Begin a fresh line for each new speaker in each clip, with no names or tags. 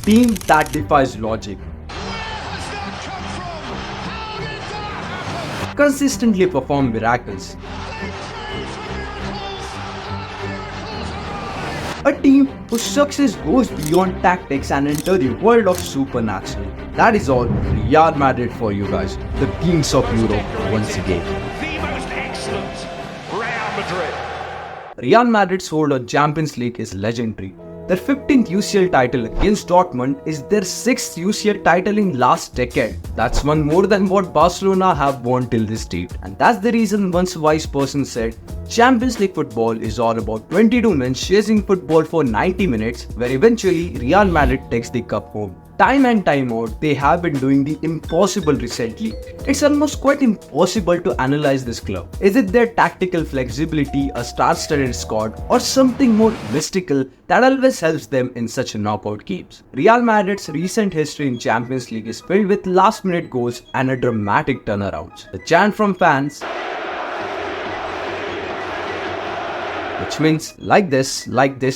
team that defies logic. Consistently perform miracles. A team whose success goes beyond tactics and enter the world of supernatural. That is all Real Madrid for you guys, the kings of Europe once again.
The most excellent Real Madrid.
Real Madrid's hold on Champions League is legendary. Their 15th UCL title against Dortmund is their 6th UCL title in last decade. That's one more than what Barcelona have won till this date. And that's the reason one wise person said, Champions League football is all about 22 men chasing football for 90 minutes, where eventually Real Madrid takes the cup home. Time and time out, they have been doing the impossible recently. It's almost quite impossible to analyze this club. Is it their tactical flexibility, a star-studded squad, or something more mystical that always helps them in such knockout games? Real Madrid's recent history in Champions League is filled with last-minute goals and a dramatic turnarounds. The chant from fans, which means like this,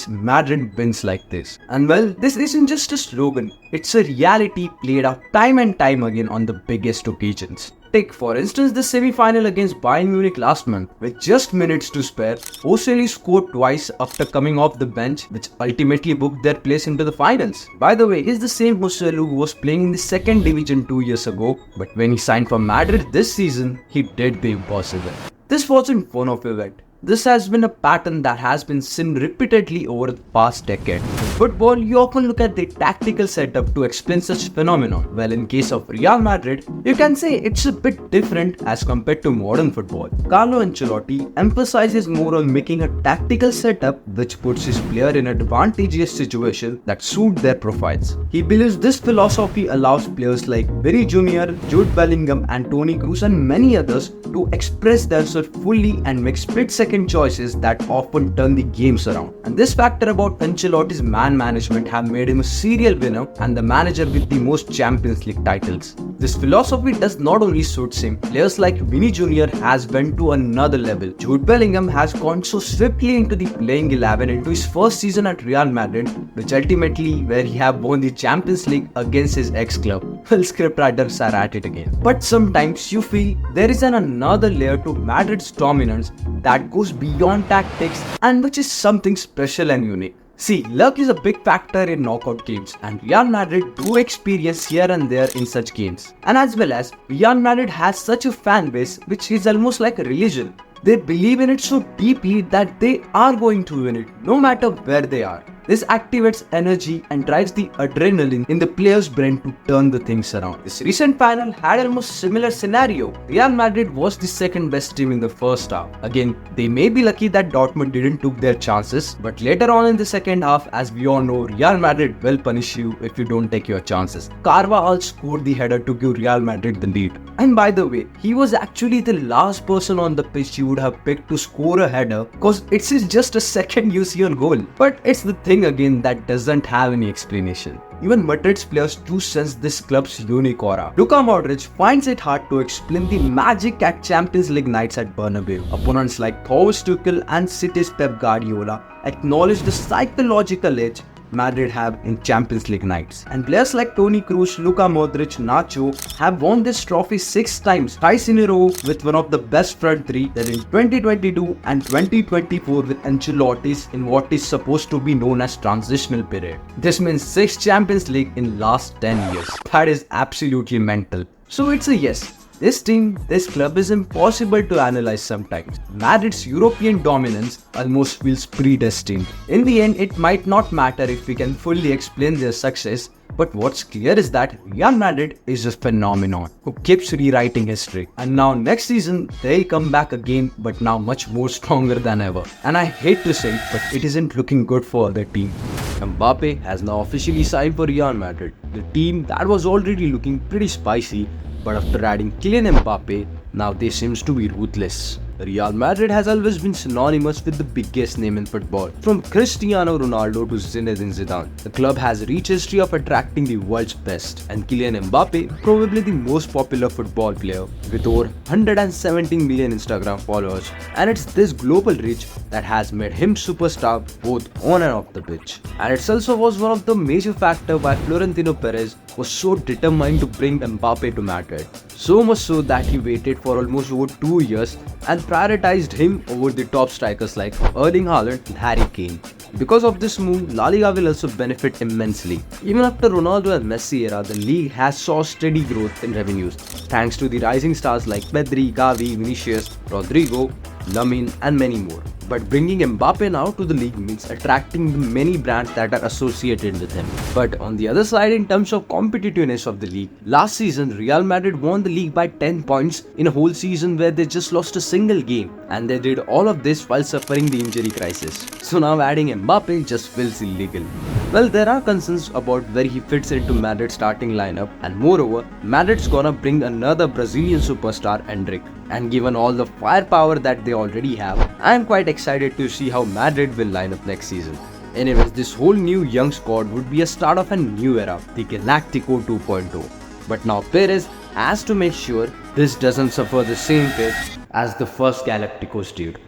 Madrid wins like this. And well, this isn't just a slogan, it's a reality played out time and time again on the biggest occasions. Take for instance the semi-final against Bayern Munich last month. With just minutes to spare, Joselu scored twice after coming off the bench, which ultimately booked their place into the finals. By the way, he's the same Joselu who was playing in the second division 2 years ago, but when he signed for Madrid this season, he did the impossible. This wasn't one-off event. This has been a pattern that has been seen repeatedly over the past decade. In football, you often look at the tactical setup to explain such phenomenon. Well, in case of Real Madrid, you can say it's a bit different as compared to modern football. Carlo Ancelotti emphasizes more on making a tactical setup which puts his player in an advantageous situation that suit their profiles. He believes this philosophy allows players like Vini Jr., Jude Bellingham and Toni Kroos and many others to express themselves fully and make split-second choices that often turn the games around. And this factor about Ancelotti's man management have made him a serial winner and the manager with the most Champions League titles. This philosophy does not only suit him, players like Vini Jr. has went to another level. Jude Bellingham has gone so swiftly into the playing 11 into his first season at Real Madrid, which ultimately where he have won the Champions League against his ex-club. Well, scriptwriters are at it again. But sometimes you feel there is another layer to Madrid's dominance that goes beyond tactics and which is something special and unique. See, luck is a big factor in knockout games and Real Madrid do experience here and there in such games. And as well as, Real Madrid has such a fan base which is almost like a religion. They believe in it so deeply that they are going to win it, no matter where they are. This activates energy and drives the adrenaline in the player's brain to turn the things around. This recent final had almost similar scenario. Real Madrid was the second best team in the first half. Again, they may be lucky that Dortmund didn't took their chances, but later on in the second half, as we all know, Real Madrid will punish you if you don't take your chances. Carvajal scored the header to give Real Madrid the lead. And by the way, he was actually the last person on the pitch you would have picked to score a header because it's just a second UCL goal. But it's the thing again that doesn't have any explanation. Even Madrid's players do sense this club's unique aura. Luka Modric finds it hard to explain the magic at Champions League nights at Bernabeu. Opponents like Thomas Tuchel and City's Pep Guardiola acknowledge the psychological edge Madrid have in Champions League nights. And players like Toni Kroos, Luka Modric, Nacho have won this trophy 6 times, twice in a row with one of the best front three, that in 2022 and 2024 with Ancelotti's in what is supposed to be known as transitional period. This means 6 Champions League in last 10 years. That is absolutely mental. So it's a yes. This team, this club is impossible to analyze sometimes. Madrid's European dominance almost feels predestined. In the end, it might not matter if we can fully explain their success, but what's clear is that Real Madrid is a phenomenon who keeps rewriting history. And now next season, they'll come back again, but now much more stronger than ever. And I hate to say it, but it isn't looking good for other team. Mbappe has now officially signed for Real Madrid, the team that was already looking pretty spicy. But after adding Kylian Mbappe, now they seems to be ruthless. Real Madrid has always been synonymous with the biggest name in football. From Cristiano Ronaldo to Zinedine Zidane, the club has a rich history of attracting the world's best, and Kylian Mbappe, probably the most popular football player with over 117 million Instagram followers, and it's this global reach that has made him superstar both on and off the pitch. And it also was one of the major factors why Florentino Perez was so determined to bring Mbappe to Madrid. So much so that he waited for almost over 2 years and prioritized him over the top strikers like Erling Haaland and Harry Kane. Because of this move, La Liga will also benefit immensely. Even after Ronaldo and Messi era, the league has saw steady growth in revenues, thanks to the rising stars like Pedri, Gavi, Vinicius, Rodrigo, Lamine and many more. But bringing Mbappe now to the league means attracting the many brands that are associated with him. But on the other side, in terms of competitiveness of the league, last season Real Madrid won the league by 10 points in a whole season where they just lost a single game, and they did all of this while suffering the injury crisis. So now adding Mbappe just feels illegal. Well, there are concerns about where he fits into Madrid's starting lineup, and moreover, Madrid's gonna bring another Brazilian superstar, Endrick. And given all the firepower that they already have, I am quite excited to see how Madrid will line up next season. Anyways, this whole new young squad would be a start of a new era, the Galactico 2.0. But now Perez has to make sure this doesn't suffer the same fate as the first Galacticos did.